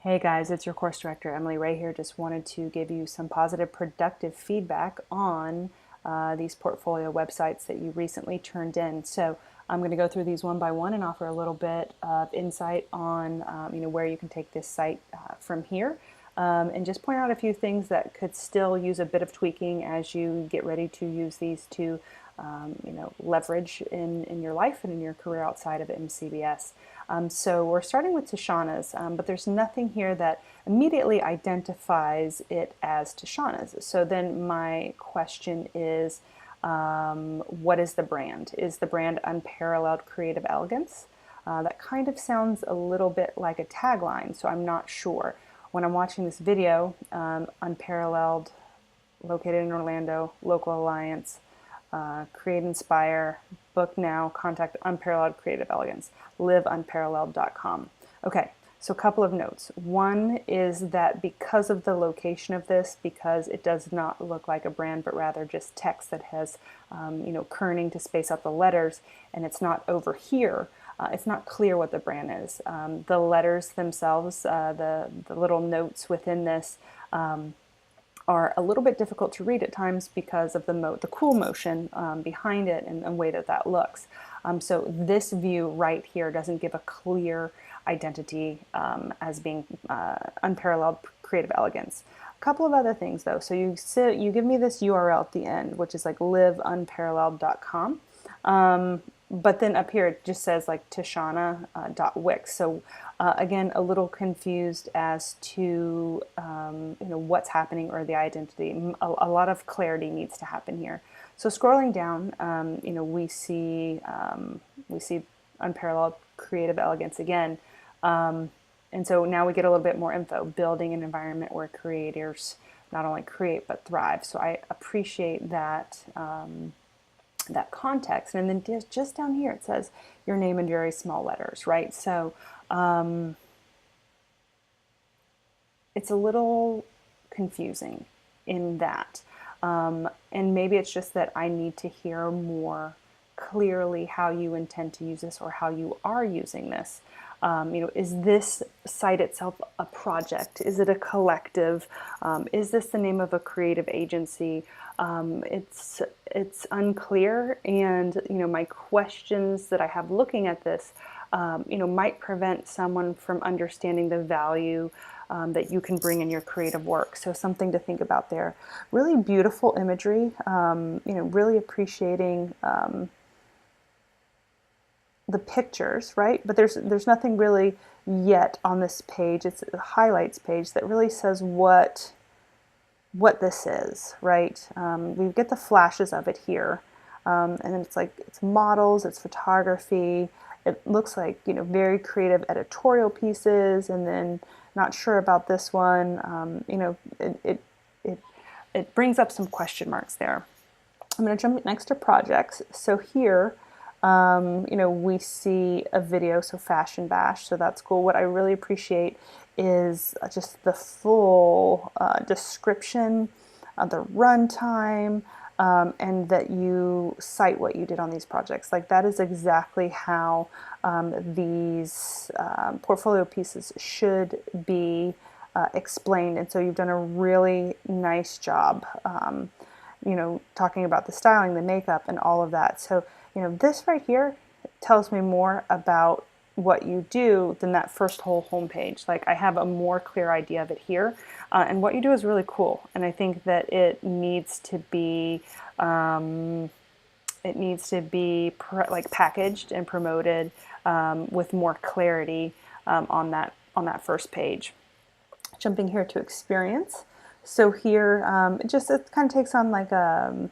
Hey guys, it's your course director, Emily Ray here. Just wanted to give you some positive, productive feedback on these portfolio websites that you recently turned in. So I'm going to go through these one by one and offer a little bit of insight on where you can take this site from here. And just point out a few things that could still use a bit of tweaking as you get ready to use these to leverage in your life and in your career outside of MCBS. So we're starting with Tashana's, but there's nothing here that immediately identifies it as Tashana's. So then my question is, what is the brand? Is the brand Unparalleled Creative Elegance? That kind of sounds a little bit like a tagline, so I'm not sure. When I'm watching this video, Unparalleled, located in Orlando, local alliance, Create Inspire, book now, contact Unparalleled Creative Elegance, liveunparalleled.com. Okay, so a couple of notes. One is that because of the location of this, because it does not look like a brand, but rather just text that has, kerning to space out the letters, and it's not over here, it's not clear what the brand is. The letters themselves, the little notes within this, are a little bit difficult to read at times because of the cool motion behind it and the way that looks. So this view right here doesn't give a clear identity as being Unparalleled Creative Elegance. A couple of other things though. So you give me this URL at the end, which is like liveunparalleled.com. But then up here it just says like Tashana.wix. So again, a little confused as to what's happening or the identity. A lot of clarity needs to happen here. So scrolling down, we see Unparalleled Creative Elegance again. And so now we get a little bit more info, building an environment where creators not only create but thrive. So I appreciate that that context. And then just down here it says your name in very small letters, right? So it's a little confusing in that. And maybe it's just that I need to hear more clearly how you intend to use this or how you are using this. Is this site itself a project? Is it a collective? Is this the name of a creative agency? It's unclear, and my questions that I have looking at this, might prevent someone from understanding the value that you can bring in your creative work. So something to think about there. Really beautiful imagery. Really appreciating the pictures, right? But there's nothing really yet on this page. It's a highlights page that really says what this is, right? We get the flashes of it here, and then it's models, it's photography. It looks like very creative editorial pieces, and then not sure about this one. It brings up some question marks there. I'm going to jump next to projects. So here, we see a video, so Fashion Bash, so that's cool. What I really appreciate is just the full description, the runtime, and that you cite what you did on these projects. Like that is exactly how these portfolio pieces should be explained. And so you've done a really nice job, talking about the styling, the makeup, and all of that. So, this right here tells me more about what you do than that first whole homepage. Like I have a more clear idea of it here, and what you do is really cool. And I think that it needs to be packaged and promoted with more clarity on that first page. Jumping here to experience. So here, it kind of takes on like a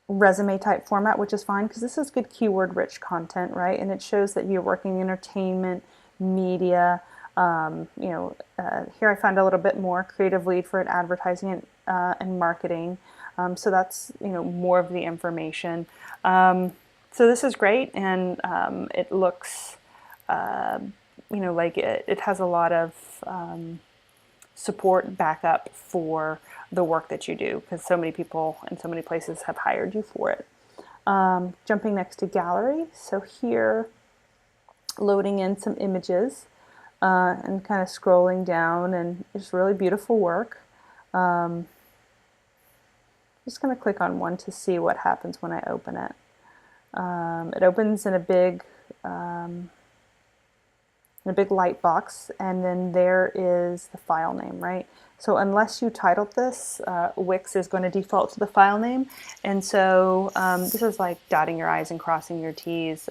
resume type format, which is fine because this is good keyword rich content, right? And it shows that you're working in entertainment, media. Here I found a little bit more creative lead for an advertising and marketing. So that's more of the information. So this is great, and it looks like it has a lot of support backup for the work that you do, because so many people in so many places have hired you for it. Jumping next to gallery. So here loading in some images and kind of scrolling down, and it's really beautiful work. Just going to click on one to see what happens when I open it. It opens in a big light box, and then there is the file name, right? So unless you titled this, Wix is going to default to the file name. And so this is like dotting your I's and crossing your T's,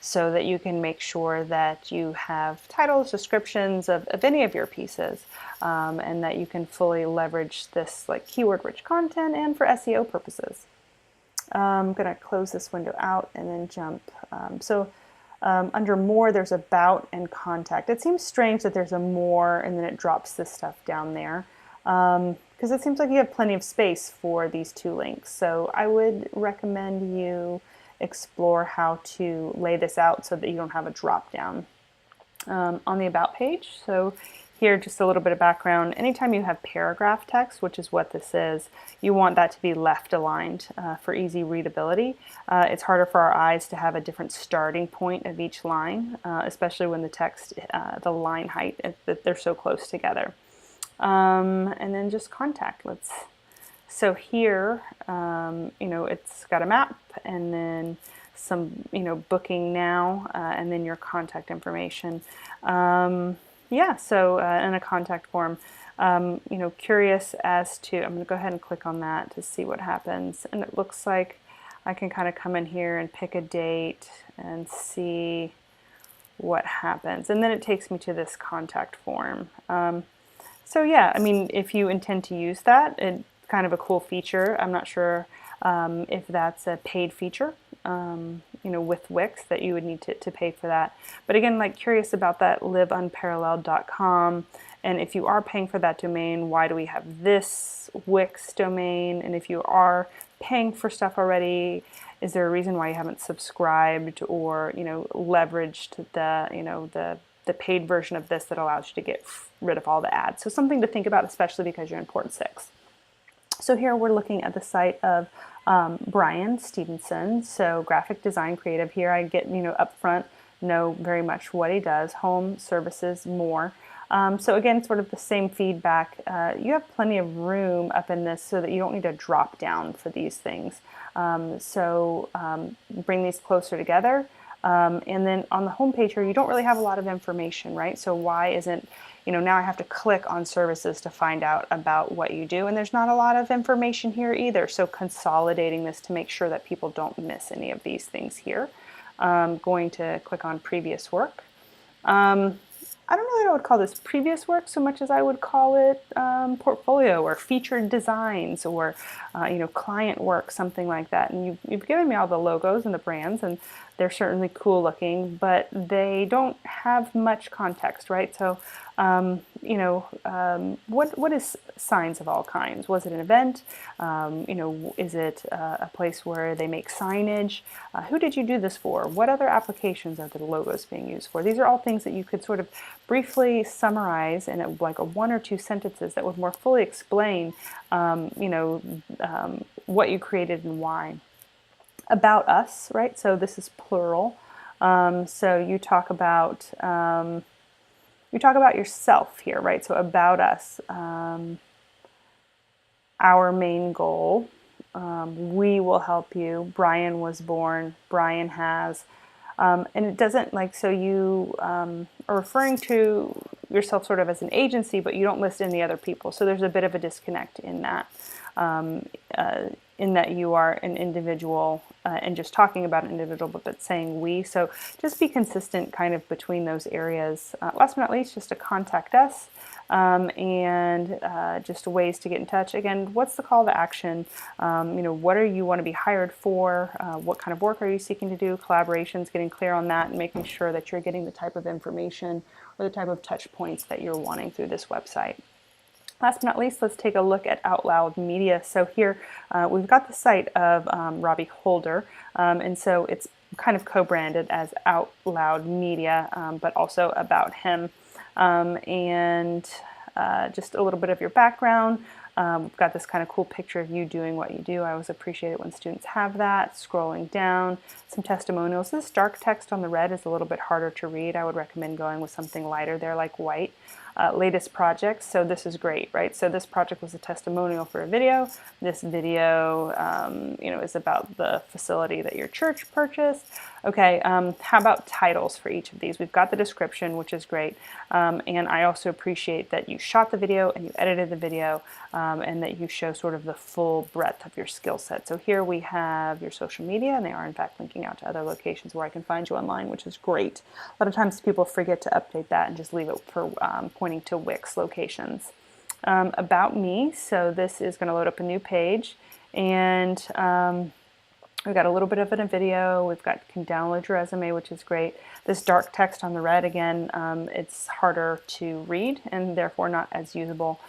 so that you can make sure that you have titles, descriptions of any of your pieces, and that you can fully leverage this like keyword-rich content and for SEO purposes. I'm going to close this window out and then jump. Under more, there's about and contact. It seems strange that there's a more and then it drops this stuff down there, because it seems like you have plenty of space for these two links. So I would recommend you explore how to lay this out so that you don't have a drop down. On the about page, so here just a little bit of background. Anytime you have paragraph text, which is what this is, you want that to be left aligned for easy readability. It's harder for our eyes to have a different starting point of each line, especially when the text, the line height, they're so close together. And then just contact. So here, it's got a map and then some, booking now, and then your contact information. And a contact form. Curious as to, I'm going to go ahead and click on that to see what happens. And it looks like I can kind of come in here and pick a date and see what happens. And then it takes me to this contact form. If you intend to use that, it's kind of a cool feature. I'm not sure if that's a paid feature, with Wix, that you would need to pay for that. But again, curious about that liveunparalleled.com. And if you are paying for that domain, why do we have this Wix domain? And if you are paying for stuff already, is there a reason why you haven't subscribed or, leveraged the paid version of this that allows you to get rid of all the ads? So something to think about, especially because you're in Port 6. So here we're looking at the site of Brian Stevenson, so graphic design creative. Here I get, up front, know very much what he does, home, services, more. So again, sort of the same feedback. You have plenty of room up in this so that you don't need to drop down for these things. Bring these closer together. And then on the home page here, you don't really have a lot of information, right? So why isn't, now I have to click on services to find out about what you do. And there's not a lot of information here either. So consolidating this to make sure that people don't miss any of these things here. I'm going to click on previous work. I don't know that I would call this previous work so much as I would call it portfolio or featured designs or client work, something like that. And you've given me all the logos and the brands, and they're certainly cool looking, but they don't have much context, right? So what is Signs of All Kinds? Was it an event? Is it a place where they make signage? Who did you do this for? What other applications are the logos being used for? These are all things that you could sort of briefly summarize in a one or two sentences that would more fully explain, what you created and why. About us, right? So this is plural. So you talk about yourself here, right? So about us, our main goal, we will help you. Brian was born, Brian has, and it doesn't so you are referring to yourself sort of as an agency, but you don't list any other people. So there's a bit of a disconnect in that. In that you are an individual and just talking about an individual, but saying we. So just be consistent kind of between those areas. Last but not least, just to contact us and just ways to get in touch. Again, what's the call to action? What do you want to be hired for? What kind of work are you seeking to do? Collaborations, getting clear on that and making sure that you're getting the type of information or the type of touch points that you're wanting through this website. Last but not least, let's take a look at Out Loud Media. So here we've got the site of Robbie Holder, and so it's kind of co-branded as Out Loud Media, but also about him. Just a little bit of your background. We've got this kind of cool picture of you doing what you do. I always appreciate it when students have that. Scrolling down, some testimonials. This dark text on the red is a little bit harder to read. I would recommend going with something lighter there like white. Latest projects, so this is great, right? So this project was a testimonial for a video. This video, is about the facility that your church purchased. Okay, how about titles for each of these? We've got the description, which is great, and I also appreciate that you shot the video and you edited the video, and that you show sort of the full breadth of your skill set. So here we have your social media, and they are in fact linking out to other locations where I can find you online, which is great. A lot of times people forget to update that and just leave it for pointing to Wix locations. About me, so this is going to load up a new page, and we've got a little bit of it in video. We've got, can download your resume, which is great. This dark text on the red, again, it's harder to read and therefore not as usable.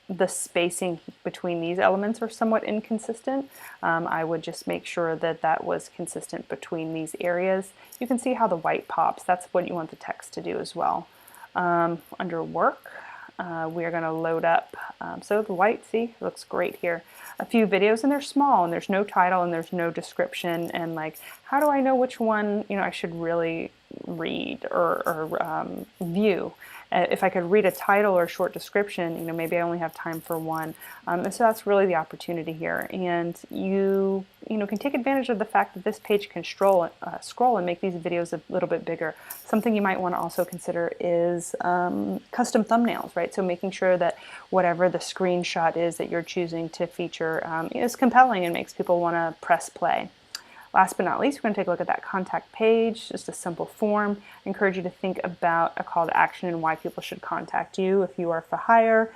The spacing between these elements are somewhat inconsistent. I would just make sure that that was consistent between these areas. You can see how the white pops. That's what you want the text to do as well. Under work, we are going to load up, so the white, see, looks great here. A few videos, and they're small, and there's no title, and there's no description, and like, how do I know which one, I should really read or view? If I could read a title or a short description, maybe I only have time for one. And so that's really the opportunity here. And you can take advantage of the fact that this page can scroll and make these videos a little bit bigger. Something you might want to also consider is custom thumbnails, right? So making sure that whatever the screenshot is that you're choosing to feature is compelling and makes people want to press play. Last but not least, we're going to take a look at that contact page, just a simple form. I encourage you to think about a call to action and why people should contact you if you are for hire.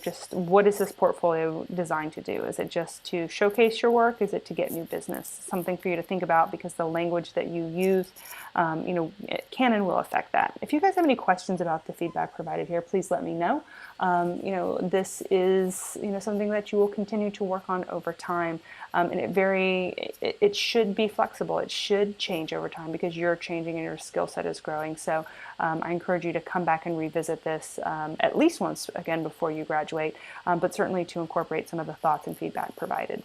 Just what is this portfolio designed to do? Is it just to showcase your work? Is it to get new business? Something for you to think about, because the language that you use, it can and will affect that. If you guys have any questions about the feedback provided here, please let me know. This is something that you will continue to work on over time, and it should be flexible. It should change over time because you're changing and your skill set is growing. So I encourage you to come back and revisit this at least once again before you graduate, but certainly to incorporate some of the thoughts and feedback provided.